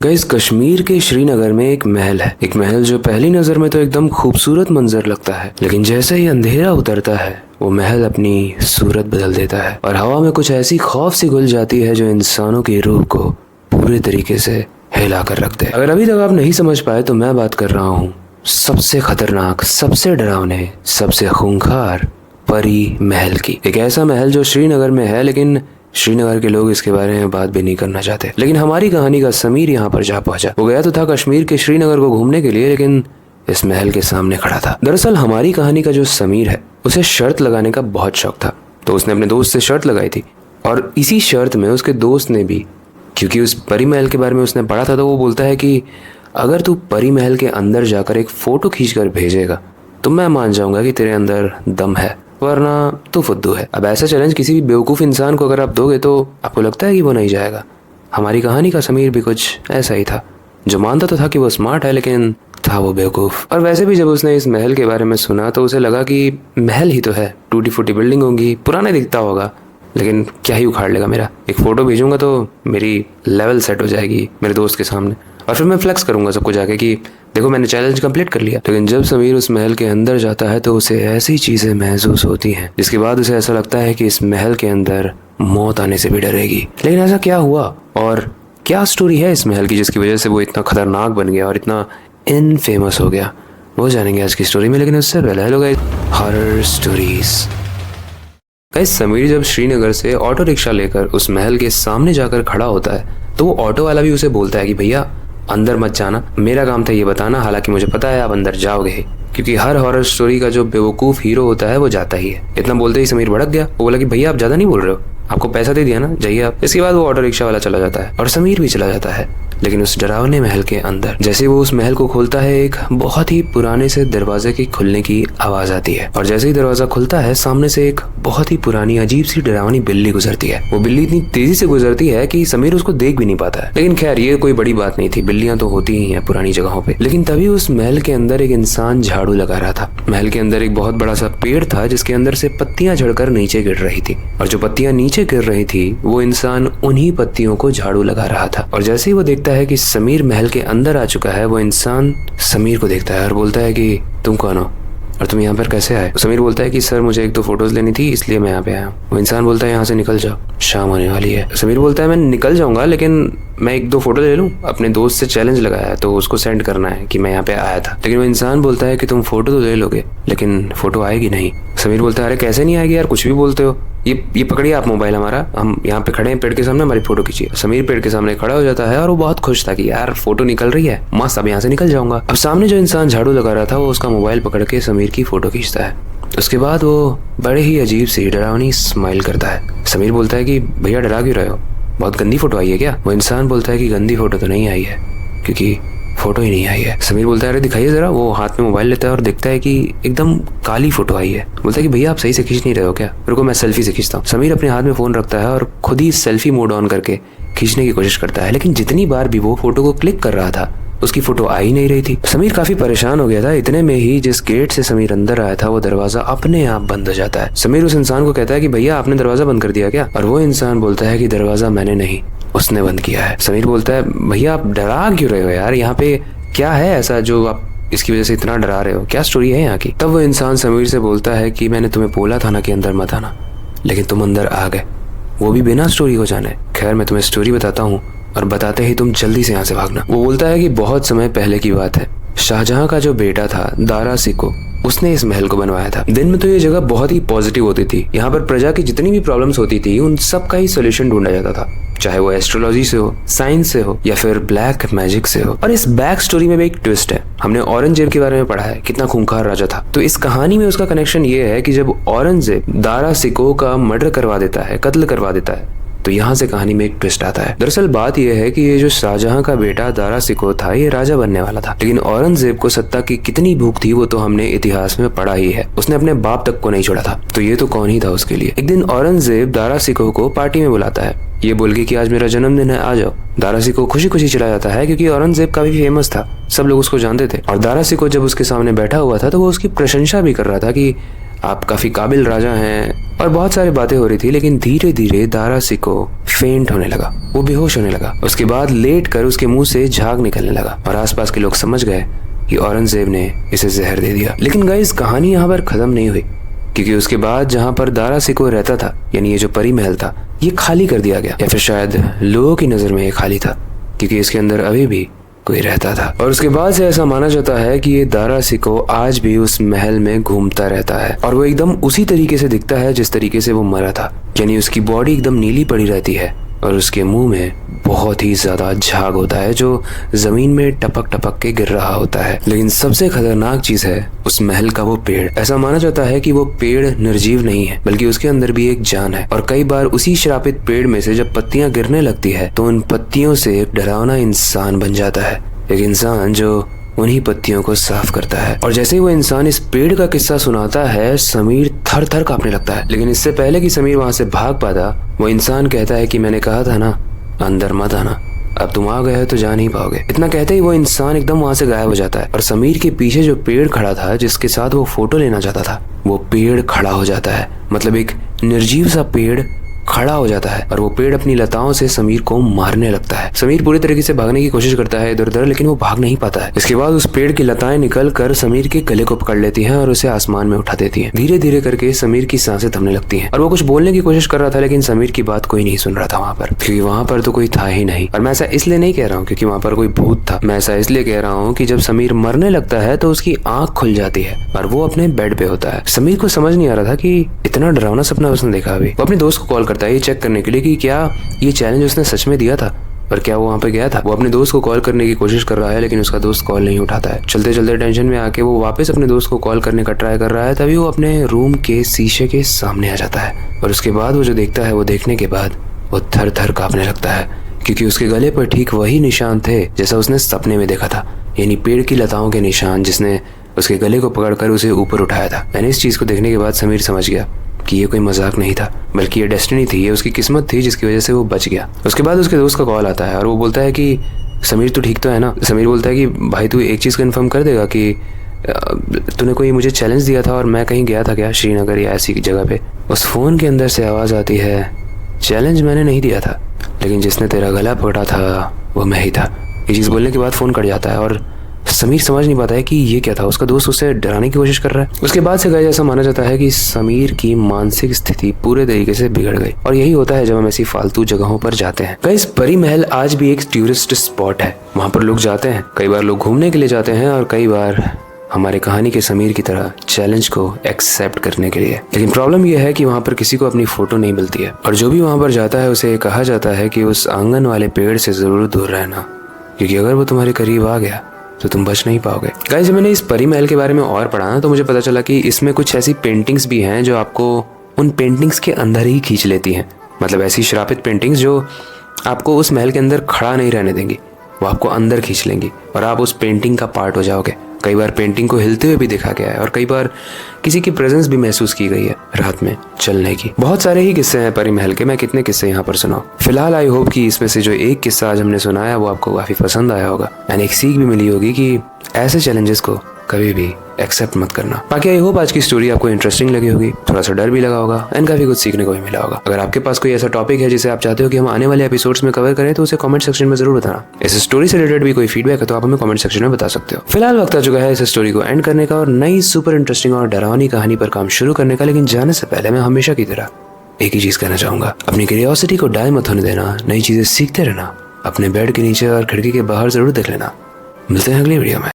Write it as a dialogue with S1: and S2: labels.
S1: Guys, Kashmir के श्रीनगर में एक महल है। एक महल जो पहली नजर में तो एकदम खूबसूरत मंजर लगता है, लेकिन जैसे ही अंधेरा उतरता है वो महल अपनी सूरत बदल देता है और हवा में कुछ ऐसी खौफ सी घुल जाती है जो इंसानों की रूह को पूरे तरीके से हिला कर रख दे। अगर अभी तक आप नहीं समझ पाए तो मैं बात कर रहा हूँ सबसे खतरनाक, सबसे डरावने, सबसे खूंखार परी महल की। एक ऐसा महल जो श्रीनगर में है, लेकिन श्रीनगर के लोग इसके बारे में बात भी नहीं करना चाहते। लेकिन हमारी कहानी का समीर यहाँ पर जा पहुंचा। वो गया तो था कश्मीर के श्रीनगर को घूमने के लिए, लेकिन इस महल के सामने खड़ा था। दरअसल हमारी कहानी का जो समीर है उसे शर्त लगाने का बहुत शौक था, तो उसने अपने दोस्त से शर्त लगाई थी और इसी शर्त में उसके दोस्त ने भी, क्योंकि उस परी महल के बारे में उसने पढ़ा था, तो वो बोलता है कि अगर तू परी महल के अंदर जाकर एक फोटो खींच कर भेजेगा तो मैं मान जाऊंगा कि तेरे अंदर दम है, वरना तो फुद्दू है। अब ऐसा चैलेंज किसी भी बेवकूफ़ इंसान को अगर आप दोगे तो आपको लगता है कि वो नहीं जाएगा। हमारी कहानी का समीर भी कुछ ऐसा ही था, जो मानता तो था कि वो स्मार्ट है, लेकिन था वो बेवकूफ़। और वैसे भी जब उसने इस महल के बारे में सुना तो उसे लगा कि महल ही तो है, टूटी फूटी बिल्डिंग होगी, पुराना दिखता होगा, लेकिन क्या ही उखाड़ लेगा मेरा। एक फ़ोटो भेजूंगा तो मेरी लेवल सेट हो जाएगी मेरे दोस्त के सामने, और फिर मैं फ्लेक्स करूंगा सबको जाके कि देखो मैंने चैलेंज कंप्लीट कर लिया। लेकिन जब समीर उस महल के अंदर जाता है तो उसे ऐसी चीजें महसूस होती हैं जिसके बाद उसे ऐसा लगता है कि इस महल के अंदर मौत आने से भी डरेगी। लेकिन ऐसा क्या हुआ और क्या स्टोरी है इस महल की जिसकी वजह से वो इतना खतरनाक बन गया और इतना इनफेमस हो गया, वो जानेंगे आज की स्टोरी में। लेकिन उससे पहले hello guys, horror stories. Guys, Sameer जब श्रीनगर से ऑटो रिक्शा लेकर उस महल के सामने जाकर खड़ा होता है तो वो ऑटो वाला भी उसे बोलता है कि भैया अंदर मत जाना, मेरा काम था ये बताना, हालांकि मुझे पता है आप अंदर जाओगे, क्योंकि हर हॉरर स्टोरी का जो बेवकूफ हीरो होता है वो जाता ही है। इतना बोलते ही समीर भड़क गया। वो बोला कि भैया आप ज्यादा नहीं बोल रहे हो, आपको पैसा दे दिया ना, जाइए आप। इसके बाद वो ऑटो रिक्शा वाला चला जाता है और समीर भी चला जाता है। लेकिन उस डरावने महल के अंदर जैसे वो उस महल को खोलता है, एक बहुत ही पुराने से दरवाजे के खुलने की आवाज आती है और जैसे ही दरवाजा खुलता है सामने से एक बहुत ही पुरानी अजीब सी डरावनी बिल्ली गुजरती है। वो बिल्ली इतनी तेजी से गुजरती है कि समीर उसको देख भी नहीं पाता है, लेकिन खैर ये कोई बड़ी बात नहीं थी, बिल्लियां तो होती ही हैं पुरानी जगहों पे। लेकिन तभी उस महल के अंदर एक इंसान झाड़ू लगा रहा था। महल के अंदर एक बहुत बड़ा सा पेड़ था जिसके अंदर से पत्तियां झड़कर नीचे गिर रही थी, और जो पत्तियां नीचे गिर रही थी वो इंसान उन्हीं पत्तियों को झाड़ू लगा रहा था। और जैसे ही वो देखता है कि समीर महल के अंदर आ चुका है, वो इंसान समीर को देखता है और बोलता है कि तुम कौन हो और तुम यहाँ पर कैसे आए। समीर बोलता है कि सर मुझे एक दो फोटोज लेनी थी इसलिए मैं यहाँ पे आया हूँ। वो इंसान बोलता है यहाँ से निकल जाओ, शाम होने वाली है। समीर बोलता है मैं निकल जाऊंगा, लेकिन मैं एक दो फोटो ले लूँ, अपने दोस्त से चैलेंज लगाया है तो उसको सेंड करना है कि मैं यहाँ पे आया था। लेकिन वो इंसान बोलता है कि तुम फोटो तो ले लोगे लेकिन फोटो आएगी नहीं। समीर बोलता है अरे कैसे नहीं आएगी यार, कुछ भी बोलते हो, ये पकड़िए आप मोबाइल हमारा, हम यहाँ पे खड़े हैं पेड़ के सामने, हमारी फोटो खींचिए। समीर पेड़ के सामने खड़ा हो जाता है और वो बहुत खुश था कि यार फोटो निकल रही है, मस्त, अब यहाँ से निकल जाऊंगा। अब सामने जो इंसान झाड़ू लगा रहा था वो उसका मोबाइल पकड़ के समीर की फोटो खींचता है। उसके बाद वो बड़े ही अजीब सी डरावनी स्माइल करता है। समीर बोलता है कि भैया डरा क्यों रहे हो, बहुत गंदी फोटो आई है क्या। वो इंसान बोलता है कि गंदी फोटो तो नहीं आई है, क्योंकि फोटो ही नहीं आई है। समीर बोलता है अरे दिखाइए जरा। वो हाथ में मोबाइल लेता है और देखता है कि एकदम काली फोटो आई है। बोलता है कि भैया आप सही से खींच नहीं रहे हो क्या, रुको मैं सेल्फी से खींचता हूँ। समीर अपने हाथ में फोन रखता है और खुद ही सेल्फी मोड ऑन करके खींचने की कोशिश करता है, लेकिन जितनी बार भी वो फोटो को क्लिक कर रहा था उसकी फोटो आ ही नहीं रही थी। समीर काफी परेशान हो गया था। इतने में ही जिस गेट से समीर अंदर आया था वो दरवाजा अपने आप बंद हो जाता है। समीर उस इंसान को कहता है कि भैया आपने दरवाजा बंद कर दिया क्या, और वो इंसान बोलता है कि दरवाजा मैंने नहीं, उसने बंद किया है। समीर बोलता है भैया आप डरा क्यों रहे हो यार, यहाँ पे क्या है ऐसा जो आप इसकी वजह से इतना डरा रहे हो, क्या स्टोरी है यहाँ की। तब वो इंसान समीर से बोलता है कि मैंने तुम्हें बोला था ना कि अंदर मत आना, लेकिन तुम अंदर आ गए, वो भी बिना स्टोरी को जाने। खैर मैं तुम्हें स्टोरी बताता हूँ और बताते ही तुम जल्दी से यहाँ से भागना। वो बोलता है कि बहुत समय पहले की बात है, शाहजहां का जो बेटा था दारा सिको, उसने इस महल को बनवाया था। दिन में तो ये जगह बहुत ही पॉजिटिव होती थी, यहाँ पर प्रजा की जितनी भी प्रॉब्लम्स होती थी उन सब का ही सोल्यूशन ढूंढा जाता था, चाहे वो एस्ट्रोलॉजी से हो, साइंस से हो या फिर ब्लैक मैजिक से हो। और इस बैक स्टोरी में भी एक ट्विस्ट है। हमने औरंगजेब के बारे में पढ़ा है, कितना खूंखार राजा था, तो इस कहानी में उसका कनेक्शन ये है कि जब औरंगजेब दारा सिको का मर्डर करवा देता है, कत्ल करवा देता है, तो यहाँ से कहानी में एक ट्विस्ट आता है। दरअसल बात यह है कि ये जो शाहजहां का बेटा दारा सिको था ये राजा बनने वाला था, लेकिन औरंगजेब को सत्ता की कितनी भूख थी वो तो हमने इतिहास में पढ़ा ही है, उसने अपने बाप तक को नहीं छोड़ा था, तो ये तो कौन ही था उसके लिए। एक दिन औरंगजेब दारा सिको को पार्टी में बुलाता है, ये बोल के कि आज मेरा जन्मदिन है, आ जाओ। दारा सिको खुशी खुशी चला जाता है क्योंकि औरंगजेब काफी फेमस था, सब लोग उसको जानते थे। और दारा सिको जब उसके सामने बैठा हुआ था तो वो उसकी प्रशंसा भी कर रहा था कि आप काफी काबिल राजा हैं, और बहुत सारी बातें हो रही थी। लेकिन धीरे धीरे दारा सिको फेंट होने लगा, वो बेहोश होने लगा। उसके बाद लेट कर उसके मुंह से झाग निकलने लगा और आसपास के लोग समझ गए कि औरंगजेब ने इसे जहर दे दिया। लेकिन गाइस, कहानी यहाँ पर खत्म नहीं हुई, क्योंकि उसके बाद जहाँ पर दारा सिको रहता था, यानी ये जो परी महल था, ये खाली कर दिया गया, या फिर शायद लोगों की नजर में ये खाली था, क्योंकि इसके अंदर अभी भी कोई रहता था। और उसके बाद से ऐसा माना जाता है कि ये दारा सिको आज भी उस महल में घूमता रहता है, और वो एकदम उसी तरीके से दिखता है जिस तरीके से वो मरा था, यानी उसकी बॉडी एकदम नीली पड़ी रहती है और उसके मुंह में बहुत ही ज्यादा झाग होता है जो जमीन में टपक टपक के गिर रहा होता है। लेकिन सबसे खतरनाक चीज है उस महल का वो पेड़। ऐसा माना जाता है कि वो पेड़ निर्जीव नहीं है, बल्कि उसके अंदर भी एक जान है, और कई बार उसी श्रापित पेड़ में से जब पत्तियां गिरने लगती है तो उन पत्तियों से एक डरावना इंसान बन जाता है, एक इंसान जो उन्हीं पत्तियों को साफ करता है। और जैसे ही वो इंसान इस पेड़ का किस्सा सुनाता है, समीर थर थर कांपने लगता है। लेकिन इससे पहले कि समीर वहां से भाग पाता, वो इंसान कहता है कि मैंने कहा था ना, अंदर मत आना, अब तुम आ गए हो तो जा नहीं पाओगे। इतना कहते ही वो इंसान एकदम वहां से गायब हो जाता है, और समीर के पीछे जो पेड़ खड़ा था, जिसके साथ वो फोटो लेना चाहता था, वो पेड़ खड़ा हो जाता है। मतलब एक निर्जीव सा पेड़ खड़ा हो जाता है, और वो पेड़ अपनी लताओं से समीर को मारने लगता है। समीर पूरी तरीके से भागने की कोशिश करता है इधर उधर, लेकिन वो भाग नहीं पाता है। इसके बाद उस पेड़ की लताएं निकल कर समीर के गले को पकड़ लेती हैं और उसे आसमान में उठा देती हैं। धीरे धीरे करके समीर की सांसें थमने लगती हैं, और वो कुछ बोलने की कोशिश कर रहा था, लेकिन समीर की बात कोई नहीं सुन रहा था वहाँ पर, क्योंकि वहाँ पर तो कोई था ही नहीं। और मैं ऐसा इसलिए नहीं कह रहा हूँ क्योंकि वहाँ पर कोई भूत था, मैं ऐसा इसलिए कह रहा हूँ कि जब समीर मरने लगता है तो उसकी आंख खुल जाती है और वो अपने बेड पे होता है। समीर को समझ नहीं आ रहा था कि इतना डरावना सपना उसने देखा। अभी वो अपने दोस्त को कॉल करता है ये चेक करने के लिए कि क्या ये चैलेंज उसने सच में दिया था और क्या वो वहाँ पे गया था। वो अपने दोस्त को कॉल करने की कोशिश कर रहा है, लेकिन उसका दोस्त कॉल नहीं उठाता है। चलते चलते टेंशन में आके वो वापस अपने दोस्त को कॉल करने का ट्राई कर रहा है, तभी वो अपने रूम के शीशे के सामने आ जाता है, और उसके बाद वो जो देखता है, वो देखने के बाद वो थर थर कांपने लगता है, क्योंकि उसके गले पर ठीक वही निशान थे जैसा उसने सपने में देखा था, यानी पेड़ की लताओं के निशान जिसने उसके गले को पकड़कर उसे ऊपर उठाया था। मैंने इस चीज को देखने के बाद समीर समझ गया कि ये कोई मजाक नहीं था, बल्कि ये डेस्टिनी थी, ये उसकी किस्मत थी जिसकी वजह से वो बच गया। उसके बाद उसके दोस्त का कॉल आता है और वो बोलता है कि समीर तू ठीक तो है ना। समीर बोलता है कि भाई तू एक चीज़ कन्फर्म कर देगा कि तूने कोई मुझे चैलेंज दिया था और मैं कहीं गया था क्या, श्रीनगर या ऐसी जगह पे। उस फोन के अंदर से आवाज़ आती है, चैलेंज मैंने नहीं दिया था, लेकिन जिसने तेरा गला पकड़ा था वो मैं ही था। ये चीज़ बोलने के बाद फ़ोन कट जाता है और समीर समझ नहीं पाता है कि ये क्या था। उसका दोस्त उसे डराने की कोशिश कर रहा है। उसके बाद से गाइस ऐसा माना जाता है कि समीर की मानसिक स्थिति पूरे तरीके से बिगड़ गई, और यही होता है जब हम ऐसी फालतू जगहों पर जाते हैं। गाइस परी महल आज भी एक टूरिस्ट स्पॉट है, वहाँ पर लोग जाते हैं। कई बार लोग घूमने के लिए जाते हैं और कई बार हमारे कहानी के समीर की तरह चैलेंज को एक्सेप्ट करने के लिए। लेकिन प्रॉब्लम यह है कि वहाँ पर किसी को अपनी फोटो नहीं मिलती है, और जो भी वहाँ पर जाता है उसे कहा जाता है कि उस आंगन वाले पेड़ से जरूर दूर रहना, क्योंकि अगर वो तुम्हारे करीब आ गया तो तुम बच नहीं पाओगे। गाइस जब मैंने इस परी महल के बारे में और पढ़ा ना, तो मुझे पता चला कि इसमें कुछ ऐसी पेंटिंग्स भी हैं जो आपको उन पेंटिंग्स के अंदर ही खींच लेती हैं। मतलब ऐसी श्रापित पेंटिंग्स जो आपको उस महल के अंदर खड़ा नहीं रहने देंगी, वो आपको अंदर खींच लेंगी और आप उस पेंटिंग का पार्ट हो जाओगे। कई बार पेंटिंग को हिलते हुए भी देखा गया है, और कई बार किसी की प्रेजेंस भी महसूस की गई है रात में चलने की। बहुत सारे ही किस्से हैं परी महल के, मैं कितने किस्से यहाँ पर सुनाऊं। फिलहाल आई होप कि इसमें से जो एक किस्सा आज हमने सुनाया वो आपको काफी पसंद आया होगा, एंड एक सीख भी मिली होगी कि ऐसे चैलेंजेस को कभी भी एक्सेप्ट मत करना। बाकी आई होप आज की स्टोरी आपको इंटरेस्टिंग लगी होगी, थोड़ा सा डर भी लगा होगा, एंड काफी कुछ सीखने को भी मिला होगा। अगर आपके पास कोई ऐसा टॉपिक है जिसे आप चाहते हो कि हम आने वाले एपिसोड्स में कवर करें, तो उसे कमेंट सेक्शन में जरूर बताना। इस स्टोरी से रिलेटेड भी कोई फीडबैक है तो आप हमें कमेंट सेक्शन में बता सकते हो। फिलहाल वक्त आ चुका है इस स्टोरी को एंड करने का और नई सुपर इंटरेस्टिंग और डरावनी कहानी पर काम शुरू करने का। लेकिन जाने से पहले मैं हमेशा की तरह एक ही चीज कहना चाहूंगा, अपनी क्यूरियोसिटी को डाई मत होने देना, नई चीजें सीखते रहना, अपने बेड के नीचे और खिड़की के बाहर जरूर देख लेना। मिलते हैं अगली वीडियो में।